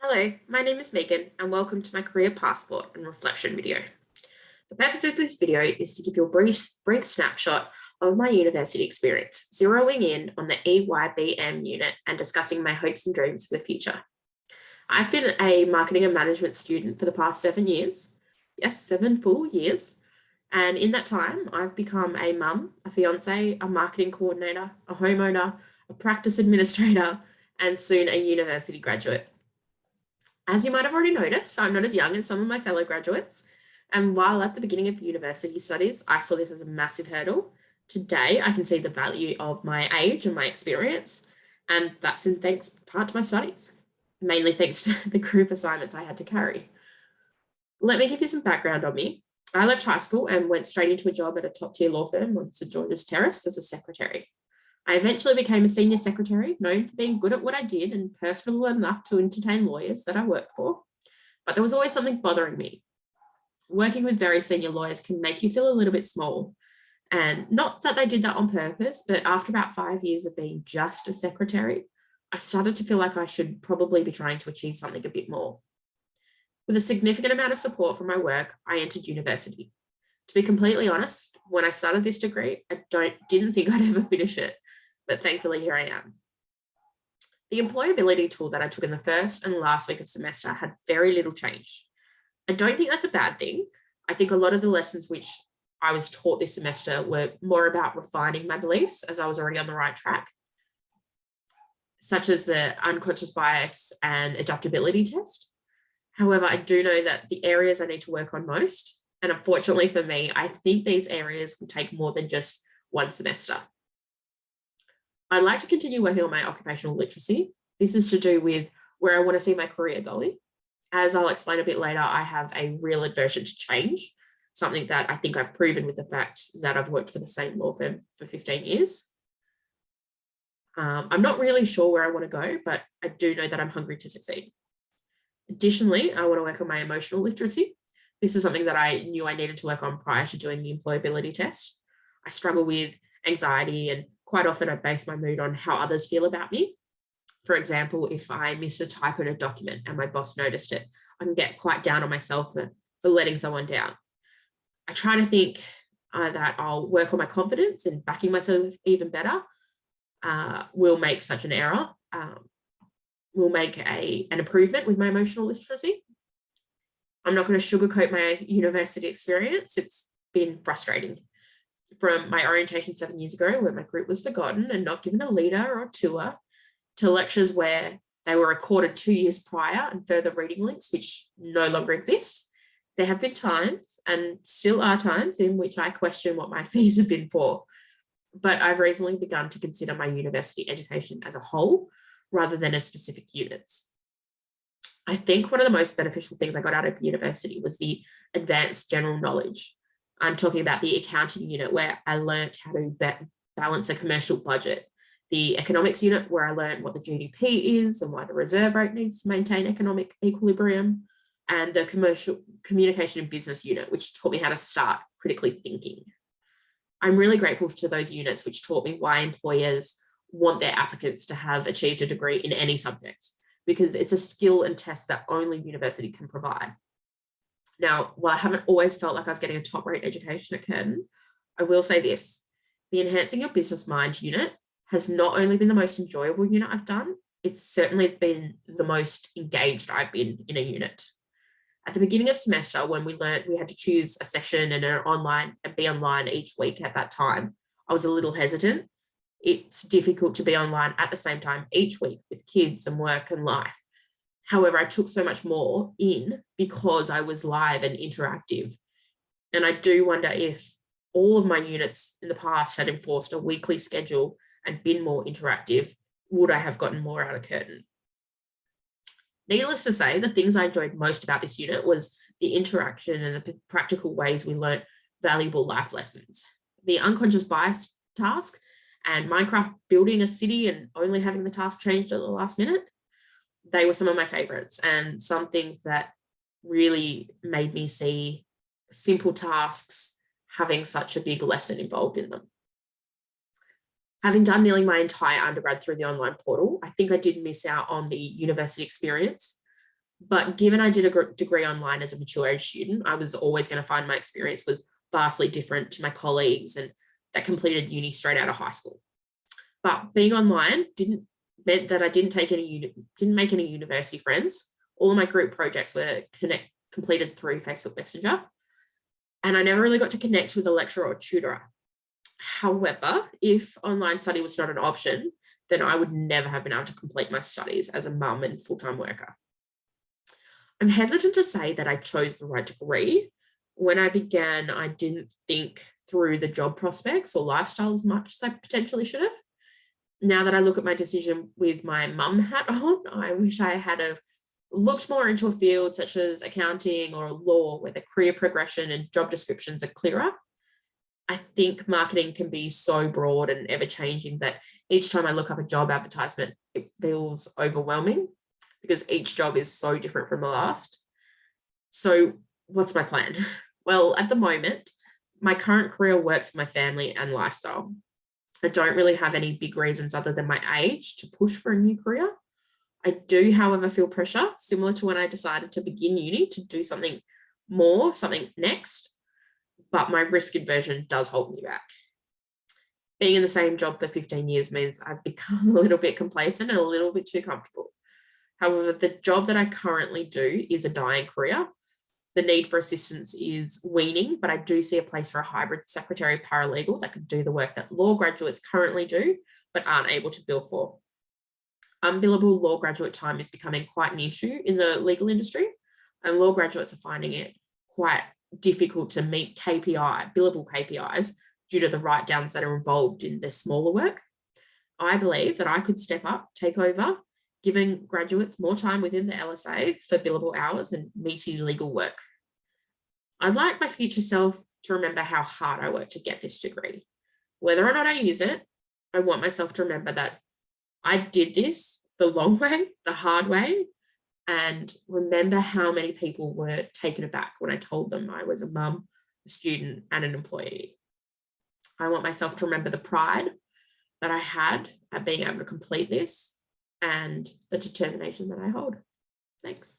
Hello, my name is Megan and welcome to my career passport and reflection video. The purpose of this video is to give you a brief snapshot of my university experience, zeroing in on the EYBM unit and discussing my hopes and dreams for the future. I've been a marketing and management student for the past 7 years. Yes, 7 full years. And in that time, I've become a mum, a fiance, a marketing coordinator, a homeowner, a practice administrator, and soon a university graduate. As you might have already noticed, I'm not as young as some of my fellow graduates. And while at the beginning of university studies, I saw this as a massive hurdle, today I can see the value of my age and my experience. And that's in thanks part to my studies, mainly thanks to the group assignments I had to carry. Let me give you some background on me. I left high school and went straight into a job at a top tier law firm on St. George's Terrace as a secretary. I eventually became a senior secretary, known for being good at what I did and personable enough to entertain lawyers that I worked for. But there was always something bothering me. Working with very senior lawyers can make you feel a little bit small. And not that they did that on purpose, but after about 5 years of being just a secretary, I started to feel like I should probably be trying to achieve something a bit more. With a significant amount of support from my work, I entered university. To be completely honest, when I started this degree, I didn't think I'd ever finish it. But thankfully, here I am. The employability tool that I took in the first and last week of semester had very little change. I don't think that's a bad thing. I think a lot of the lessons which I was taught this semester were more about refining my beliefs as I was already on the right track, such as the unconscious bias and adaptability test. However, I do know that the areas I need to work on most, and unfortunately for me, I think these areas will take more than just one semester. I'd like to continue working on my occupational literacy. This is to do with where I want to see my career going. As I'll explain a bit later, I have a real aversion to change, something that I think I've proven with the fact that I've worked for the same law firm for 15 years. I'm not really sure where I want to go, but I do know that I'm hungry to succeed. Additionally, I want to work on my emotional literacy. This is something that I knew I needed to work on prior to doing the employability test. I struggle with anxiety, and quite often I base my mood on how others feel about me. For example, if I miss a typo in a document and my boss noticed it, I can get quite down on myself for letting someone down. I try to think that I'll work on my confidence, and backing myself even better will make such an error, will make an improvement with my emotional literacy. I'm not going to sugarcoat my university experience. It's been frustrating. From my orientation 7 years ago, where my group was forgotten and not given a leader or a tour, to lectures where they were recorded 2 years prior and further reading links, which no longer exist. There have been times, and still are times, in which I question what my fees have been for. But I've recently begun to consider my university education as a whole, rather than as specific units. I think one of the most beneficial things I got out of university was the advanced general knowledge. I'm talking about the accounting unit, where I learned how to balance a commercial budget, the economics unit, where I learned what the GDP is and why the reserve rate needs to maintain economic equilibrium, and the commercial communication and business unit, which taught me how to start critically thinking. I'm really grateful to those units which taught me why employers want their applicants to have achieved a degree in any subject, because it's a skill and test that only university can provide. Now, while I haven't always felt like I was getting a top-rate education at Curtin, I will say this: the Enhancing Your Business Mind unit has not only been the most enjoyable unit I've done, it's certainly been the most engaged I've been in a unit. At the beginning of semester, when we learned we had to choose a session and be online each week at that time, I was a little hesitant. It's difficult to be online at the same time each week with kids and work and life. However, I took so much more in because I was live and interactive. And I do wonder if all of my units in the past had enforced a weekly schedule and been more interactive, would I have gotten more out of Curtin? Needless to say, the things I enjoyed most about this unit was the interaction and the practical ways we learned valuable life lessons. The unconscious bias task and Minecraft building a city and only having the task changed at the last minute, they were some of my favorites, and some things that really made me see simple tasks having such a big lesson involved in them. Having done nearly my entire undergrad through the online portal, I think I did miss out on the university experience. But given I did a degree online as a mature age student, I was always going to find my experience was vastly different to my colleagues and that completed uni straight out of high school. But being online meant that I didn't make any university friends. All of my group projects were completed through Facebook Messenger, and I never really got to connect with a lecturer or tutor. However, if online study was not an option, then I would never have been able to complete my studies as a mum and full-time worker. I'm hesitant to say that I chose the right degree. When I began, I didn't think through the job prospects or lifestyle as much as I potentially should have. Now that I look at my decision with my mum hat on, I wish I had looked more into a field such as accounting or law, where the career progression and job descriptions are clearer. I think marketing can be so broad and ever-changing that each time I look up a job advertisement, it feels overwhelming because each job is so different from the last. So what's my plan? Well, at the moment, my current career works for my family and lifestyle. I don't really have any big reasons other than my age to push for a new career. I do, however, feel pressure, similar to when I decided to begin uni, to do something next, but my risk aversion does hold me back. Being in the same job for 15 years means I've become a little bit complacent and a little bit too comfortable. However, the job that I currently do is a dying career. The need for assistance is waning, but I do see a place for a hybrid secretary paralegal that could do the work that law graduates currently do, but aren't able to bill for. Unbillable law graduate time is becoming quite an issue in the legal industry, and law graduates are finding it quite difficult to meet billable KPIs due to the write-downs that are involved in their smaller work. I believe that I could step up, take over, giving graduates more time within the LSA for billable hours and meaty legal work. I'd like my future self to remember how hard I worked to get this degree. Whether or not I use it, I want myself to remember that I did this the long way, the hard way, and remember how many people were taken aback when I told them I was a mum, a student, and an employee. I want myself to remember the pride that I had at being able to complete this and the determination that I hold. Thanks.